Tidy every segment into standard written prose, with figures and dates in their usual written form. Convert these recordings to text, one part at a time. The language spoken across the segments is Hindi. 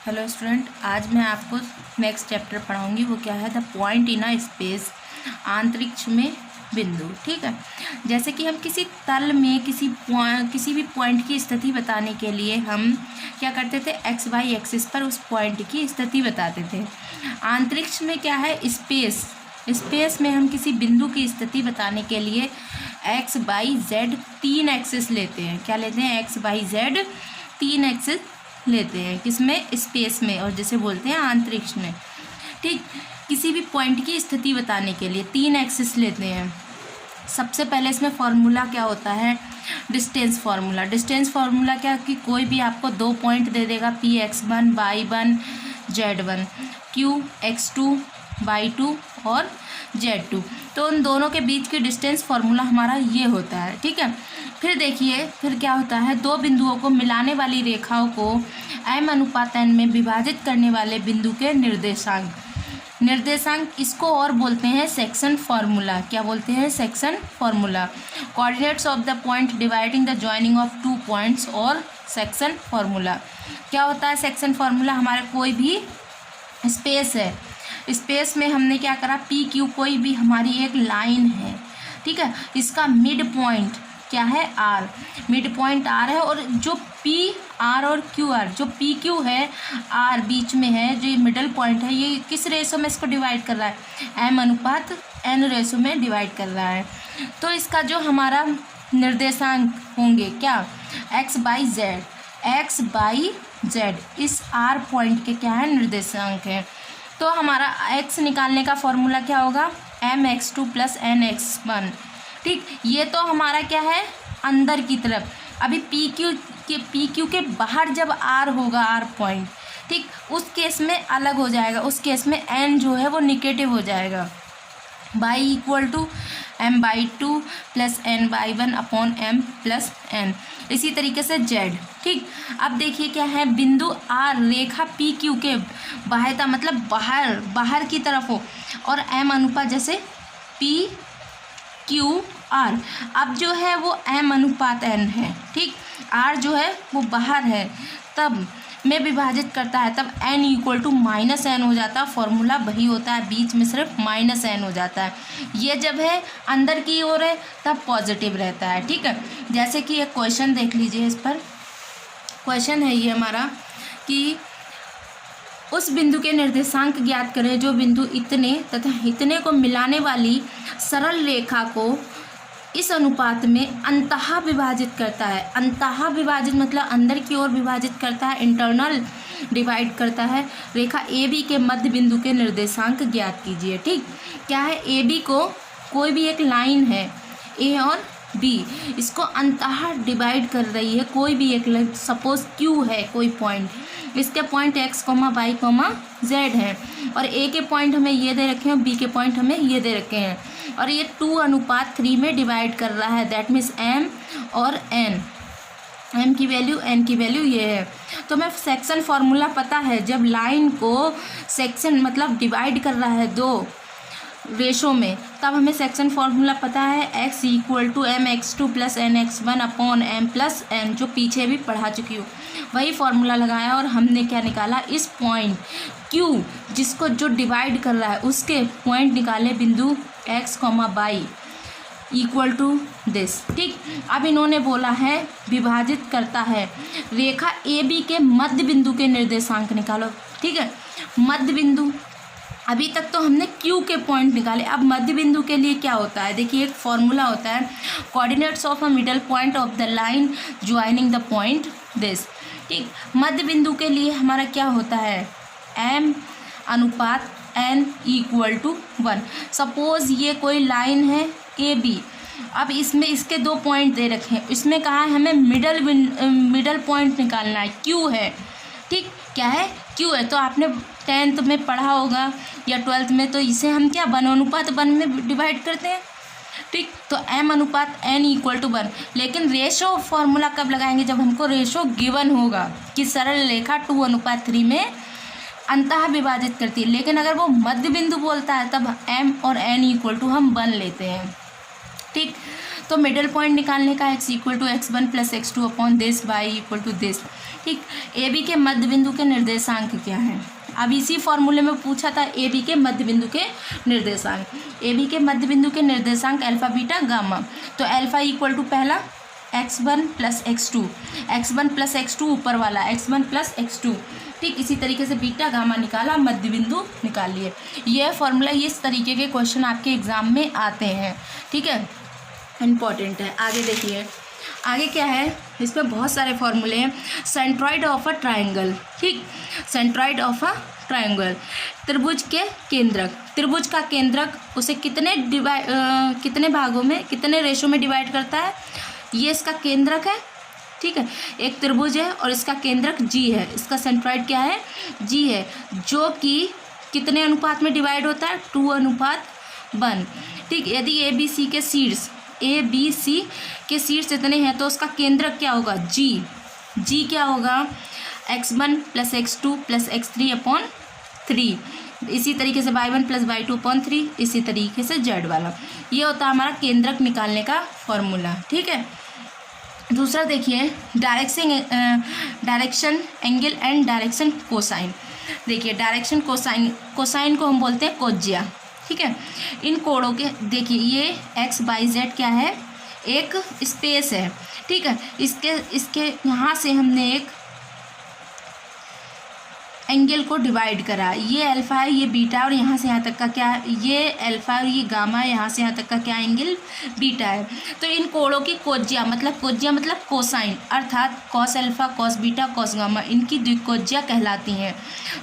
हेलो स्टूडेंट, आज मैं आपको नेक्स्ट चैप्टर पढ़ाऊंगी। वो क्या है, the point in a space, अंतरिक्ष में बिंदु। ठीक है, जैसे कि हम किसी तल में किसी भी पॉइंट की स्थिति बताने के लिए हम क्या करते थे, एक्स वाई एक्सिस पर उस पॉइंट की स्थिति बताते थे। अंतरिक्ष में क्या है, स्पेस में हम किसी बिंदु की स्थिति बताने के लिए एक्स वाई जेड 3 एक्सिस लेते हैं। क्या लेते हैं, एक्स वाई जेड 3 एक्सिस लेते हैं, किसमें, स्पेस में, और जिसे बोलते हैं अंतरिक्ष में। ठीक, किसी भी पॉइंट की स्थिति बताने के लिए 3 एक्सिस लेते हैं। सबसे पहले इसमें फॉर्मूला क्या होता है, डिस्टेंस फार्मूला। डिस्टेंस फार्मूला क्या कि कोई भी आपको 2 पॉइंट दे देगा, P x1 y1 z1, q x2 y2 और z2, तो उन दोनों के बीच की डिस्टेंस फार्मूला हमारा ये होता है। ठीक है, फिर देखिए फिर क्या होता है, 2 बिंदुओं को मिलाने वाली रेखाओं को m/n में विभाजित करने वाले बिंदु के निर्देशांक इसको और बोलते हैं सेक्शन फार्मूला। क्या बोलते हैं, section formula. Coordinates of the point dividing the joining of 2 points और सेक्शन फार्मूला। क्या होता है सेक्शन फार्मूला, हमारा कोई भी स्पेस है, स्पेस में हमने क्या करा, पी क्यू कोई भी हमारी एक लाइन है। ठीक है, इसका मिड पॉइंट क्या है, आर, मिड पॉइंट आर है, और जो पी आर और क्यू आर, जो पी क्यू है आर बीच में है, जो ये मिडल पॉइंट है, ये किस रेशो में इसको डिवाइड कर रहा है, m/n रेशो में डिवाइड कर रहा है। तो इसका जो हमारा निर्देशांक होंगे क्या, एक्स बाई जेड इस आर पॉइंट के क्या है, निर्देशांक है। तो हमारा x निकालने का फॉर्मूला क्या होगा, mx2 + nx1। ठीक, ये तो हमारा क्या है, अंदर की तरफ। अभी पी क्यू के बाहर जब आर होगा, आर पॉइंट, ठीक, उस केस में अलग हो जाएगा। उस केस में n जो है वो निगेटिव हो जाएगा। y = m/2 + n/1 / m+n। इसी तरीके से z। ठीक, अब देखिए क्या है, बिंदु r रेखा पी क्यू के बाह्यता मतलब बाहर की तरफ हो, और m/n जैसे p q r, अब जो है वो m/n है। ठीक, r जो है वो बाहर है, तब में विभाजित करता है, तब n = -n हो जाता है। फॉर्मूला वही होता है, बीच में सिर्फ -n हो जाता है। ये जब है अंदर की ओर है तब पॉजिटिव रहता है। ठीक है, जैसे कि एक क्वेश्चन देख लीजिए, इस पर क्वेश्चन है ये हमारा कि उस बिंदु के निर्देशांक ज्ञात करें जो बिंदु इतने तथा इतने को मिलाने वाली सरल रेखा को इस अनुपात में अंतः विभाजित करता है। अंतः विभाजित मतलब अंदर की ओर विभाजित करता है, इंटरनल डिवाइड करता है। रेखा ए बी के मध्य बिंदु के निर्देशांक ज्ञात कीजिए। ठीक, क्या है, ए बी को कोई भी एक लाइन है, ए और बी, इसको अंतः डिवाइड कर रही है कोई भी एक लाइन। सपोज क्यू है कोई पॉइंट, इसके पॉइंट x, y, z है, और ए के पॉइंट हमें ये दे रखे हैं, बी के पॉइंट हमें ये दे रखे हैं, और ये 2:3 में डिवाइड कर रहा है। दैट मीन्स m और n, m की वैल्यू, n की वैल्यू ये है। तो मैं सेक्शन फार्मूला पता है, जब लाइन को सेक्शन मतलब डिवाइड कर रहा है 2 रेशो में, तब हमें सेक्शन फार्मूला पता है, x = mx2 + nx1 / m+n, जो पीछे भी पढ़ा चुकी हो, वही फार्मूला लगाया और हमने क्या निकाला, इस पॉइंट q जिसको जो डिवाइड कर रहा है उसके पॉइंट निकाले, बिंदु x, y = दिस। ठीक, अब इन्होंने बोला है विभाजित करता है, रेखा ए बी के मध्य बिंदु के निर्देशांक निकालो। ठीक है, मध्य बिंदु, अभी तक तो हमने Q के पॉइंट निकाले, अब मध्य बिंदु के लिए क्या होता है, देखिए एक फॉर्मूला होता है, coordinates of a middle point of the line joining the point this. ठीक, मध्य बिंदु के लिए हमारा क्या होता है, m/n = 1। सपोज ये कोई लाइन है ए बी, अब इसमें इसके 2 पॉइंट दे रखे हैं, इसमें कहा है हमें मिडल पॉइंट निकालना है, Q है। ठीक, क्या है, Q है। तो आपने 10th में पढ़ा होगा या 12th में, तो इसे हम क्या 1:1 में डिवाइड करते हैं। ठीक, तो m/n = 1। लेकिन रेशो फार्मूला कब लगाएंगे, जब हमको रेशो गिवन होगा कि सरल रेखा 2:3 में अंतः विभाजित करती है। लेकिन अगर वो मध्य बिंदु बोलता है तब m और n = हम 1 लेते हैं। ठीक, तो मिडल पॉइंट निकालने का x = x1 + x2 / this, y = this। ठीक, ए बी के मध्य बिंदु के निर्देशांक क्या है। अब इसी फॉर्मूले में पूछा था ए बी के मध्य बिंदु के निर्देशांक। ए बी के मध्य बिंदु के निर्देशांक अल्फा बीटा गामा। तो अल्फा इक्वल टू पहला x1 plus x2, x1 plus x2 ऊपर वाला x1 प्लस x2। ठीक, इसी तरीके से बीटा गामा निकाला, मध्य बिंदु निकाल लिए। यह फॉर्मूला इस तरीके के क्वेश्चन आपके एग्जाम में आते हैं। ठीक है, इम्पॉर्टेंट है। आगे देखिए, आगे क्या है, इसमें बहुत सारे फॉर्मूले हैं। Centroid of a triangle. ठीक, सेंट्रॉइड ऑफ अ ट्राइंगल, त्रिभुज के केंद्रक। त्रिभुज का केंद्रक उसे कितने भागों में, कितने रेशो में डिवाइड करता है। ये इसका केंद्रक है। ठीक है, एक त्रिभुज है और इसका केंद्रक जी है। इसका सेंट्रॉइड क्या है, जी है, जो कि कितने अनुपात में डिवाइड होता है, 2:1। ठीक, यदि ए बी सी के शीर्ष इतने हैं तो उसका केंद्रक क्या होगा, जी। जी क्या होगा, x1 plus x2 plus x3/3। इसी तरीके से y1 प्लस y2/3, इसी तरीके से z वाला। ये होता है हमारा केंद्रक निकालने का फॉर्मूला। ठीक है, दूसरा देखिए, direction angle and direction cosine. देखिए, डायरेक्शन कोसाइन को हम बोलते हैं कोज्या। ठीक है, इन कोणों के देखिए, ये x y z क्या है, एक स्पेस है। ठीक है, इसके यहाँ से हमने एक एंगल को डिवाइड करा। ये अल्फा है, ये बीटा है, और यहाँ से यहाँ तक का क्या है, ये अल्फा और ये गामा है, यहाँ से यहाँ तक का क्या एंगल, बीटा है। तो इन कोणों की कोज्या मतलब कोसाइन, अर्थात cos alpha, cos beta, cos gamma, इनकी द्विकोज्या कहलाती हैं।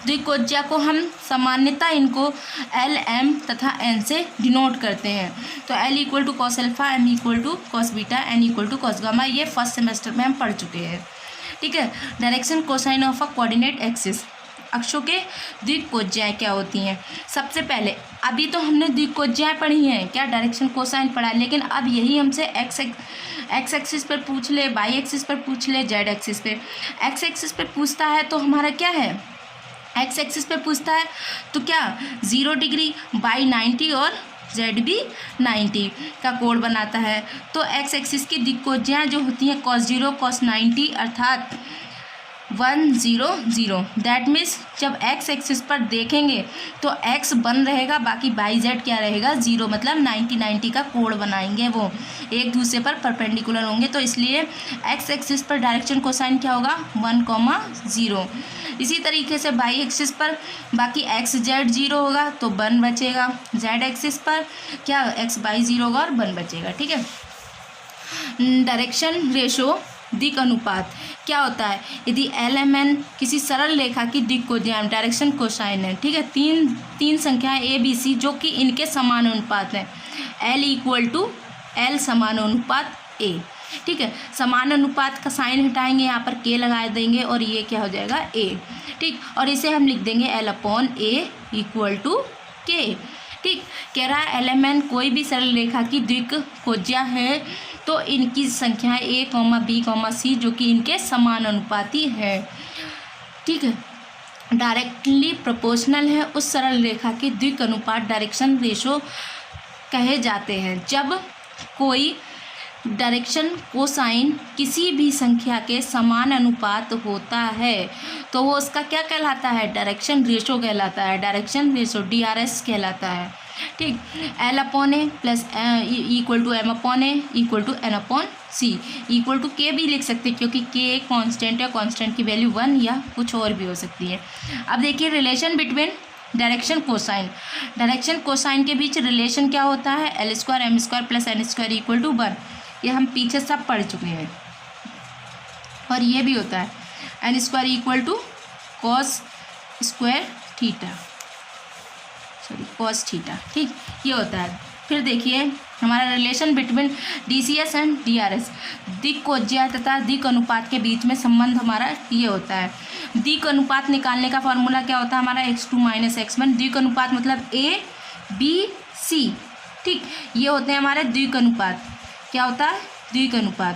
द्विकोज्या को हम सामान्यतः इनको एल, एम तथा एन से डिनोट करते हैं। तो L equal to cos alpha, M equal to cos beta, N equal to cos gamma. ये फर्स्ट सेमेस्टर में हम पढ़ चुके हैं। ठीक है, direction cosine of a coordinate axis. अक्षों के द्विकोज्याएं क्या होती हैं। सबसे पहले, अभी तो हमने द्विकोज्याएं पढ़ी हैं, क्या डायरेक्शन कोसाइन पढ़ा, लेकिन अब यही हमसे एक्स एक्सिस पर पूछ ले, वाई एक्सिस पर पूछ ले, जेड एक्सिस पे। एक्स एक्सिस पर पूछता है तो हमारा क्या है, एक्स एक्सिस पे पूछता है तो क्या 0 डिग्री बाई 90 और जेड भी 90 का कोण बनाता है। तो एक्स एक्सिस की द्विकोज्याएं जो होती हैं cos 0 cos 90 अर्थात 100। दैट मीन्स जब एक्स एक्सिस पर देखेंगे तो एक्स 1 रहेगा, बाकी बाई जेड क्या रहेगा, 0, मतलब 90 का कोण बनाएंगे, वो एक दूसरे पर परपेंडिकुलर होंगे। तो इसलिए एक्स एक्सिस पर डायरेक्शन कोसाइन क्या होगा, 1,0। इसी तरीके से बाई एक्सिस पर बाकी एक्स जेड 0 होगा तो 1 बचेगा, जेड एक्सिस पर क्या x बाई 0 होगा और 1 बचेगा। ठीक है, डायरेक्शन रेशो दिक अनुपात क्या होता है, यदि एल एम एन किसी सरल रेखा की दिक को डायरेक्शन कोसाइन है। ठीक है, तीन संख्याएं ए बी सी जो कि इनके समानुपात हैं, एल इक्वल टू एल समानुपात ए। ठीक है, समानुपात का साइन हटाएंगे, यहाँ पर के लगा देंगे और ये क्या हो जाएगा ए। ठीक, और इसे हम लिख देंगे L upon A equal to K. ठीक, कह रहा है एल एम एन कोई भी सरल रेखा की द्विकोज्या है तो इनकी संख्याएं ए, बी, सी जो कि इनके समानुपाती है। ठीक है, डायरेक्टली प्रोपोर्शनल है उस सरल रेखा के द्विक अनुपात डायरेक्शन रेशो कहे जाते हैं। जब कोई डायरेक्शन कोसाइन किसी भी संख्या के समान अनुपात होता है तो वो उसका क्या कहलाता है, डायरेक्शन रेशो कहलाता है। डायरेक्शन रेशो DRS कहलाता है। ठीक, L upon A plus equal to M upon A equal to N upon C equal to K भी लिख सकते हैं, क्योंकि के एक कांस्टेंट है, कांस्टेंट की वैल्यू 1 या कुछ और भी हो सकती है। अब देखिए, रिलेशन बिटवीन डायरेक्शन कोसाइन के बीच रिलेशन क्या होता है, L² M² plus N² equal to 1। ये हम पीछे सब पढ़ चुके हैं। और ये भी होता है N² equal to cos theta. ठीक, ये होता है। फिर देखिए, हमारा relation between DCS and DRS, दिक्कोज्या तथा दिक अनुपात के बीच में संबंध हमारा ये होता है। दिक अनुपात निकालने का फॉर्मूला क्या होता है हमारा, x2 माइनस x1। दिक अनुपात मतलब A B C। ठीक, ये होते हैं हमारे द्विक अनुपात। क्या होता है, द्विक अनुपात,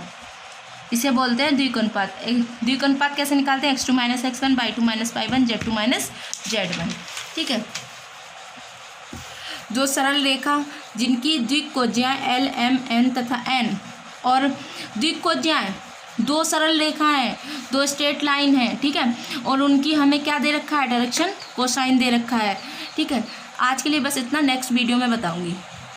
इसे बोलते हैं द्विक अनुपात। द्विक अनुपात कैसे निकालते हैं, x2 minus x1 y2 minus y1 z2 minus z1। ठीक है, जो सरल रेखा जिनकी द्विकोज्याएं L, M, N तथा N और द्विकोज्याएं दो सरल रेखा है, दो स्ट्रेट लाइन है, ठीक है, और उनकी हमें क्या दे रखा है, डायरेक्शन कोसाइन दे रखा है, ठीक है। आज के लिए बस इतना, नेक्स्ट वीडियो में बताऊंगी।